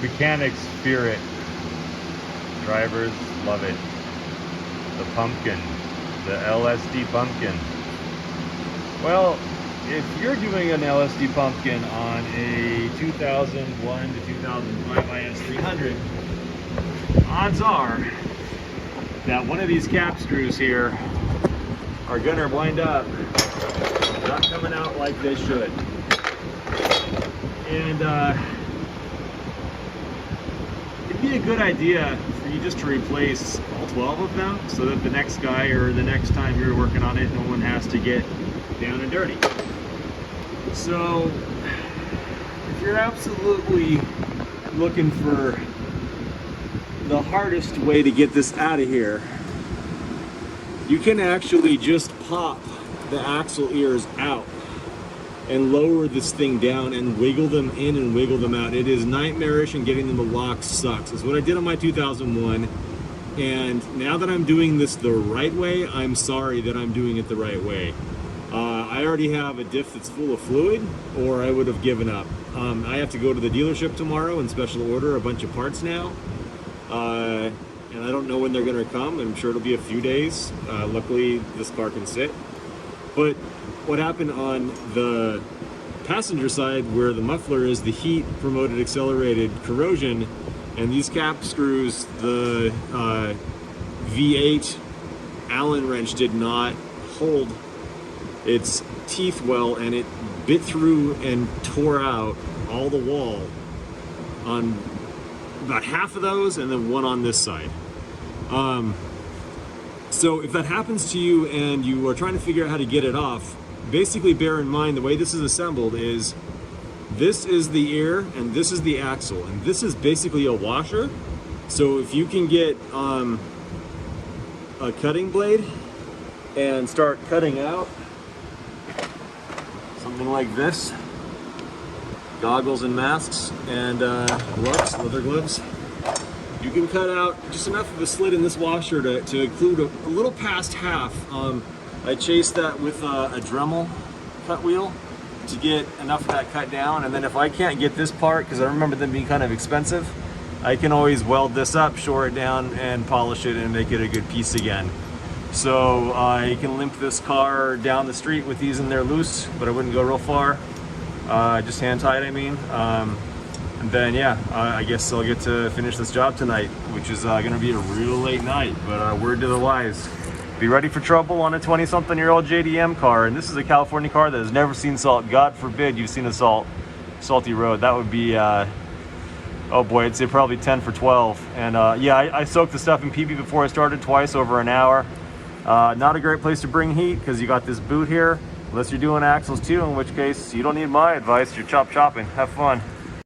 Mechanics fear it. Drivers love it. The pumpkin, the LSD pumpkin. Well, if you're doing an LSD pumpkin on a 2001 to 2005 is300, odds are that one of these cap screws here are gonna wind up not coming out like they should. And it'd be a good idea for you just to replace all 12 of them so that the next guy or the next time you're working on it, no one has to get down and dirty. So if you're absolutely looking for the hardest way to get this out of here, you can actually just pop the axle ears out and lower this thing down and wiggle them in and wiggle them out. It is nightmarish, and getting them to lock sucks. It's what I did on my 2001, and now that I'm doing this the right way, I'm sorry that I'm doing it the right way. I already have a diff that's full of fluid, or I would have given up. I have to go to the dealership tomorrow and special order a bunch of parts now, and I don't know when they're gonna come. I'm sure it'll be a few days. Luckily, this car can sit. But what happened on the passenger side, where the muffler is, the heat promoted accelerated corrosion, and these cap screws, the V8 Allen wrench did not hold its teeth well, and it bit through and tore out all the wall on about half of those, and then one on this side. So if that happens to you and you are trying to figure out how to get it off, basically bear in mind the way this is assembled is this is the ear and this is the axle, and this is basically a washer. So if you can get a cutting blade and start cutting out something like this, goggles and masks and gloves, leather gloves, you can cut out just enough of a slit in this washer to include a little past half. I chased that with a Dremel cut wheel to get enough of that cut down, and then if I can't get this part, because I remember them being kind of expensive, I can always weld this up, shore it down, and polish it and make it a good piece again. So you can limp this car down the street with these in there loose, but I wouldn't go real far. Just hand tied, I mean. And then, yeah, I guess I'll get to finish this job tonight, which is gonna be a real late night, but word to the wise. Be ready for trouble on a 20-something-year-old JDM car, and this is a California car that has never seen salt. God forbid you've seen a salty road. That would be, oh boy, I'd say probably 10 for 12. And yeah, I soaked the stuff in PB before I started twice, over an hour. Not a great place to bring heat because you got this boot here, unless you're doing axles too, in which case you don't need my advice. You're chopping. Have fun.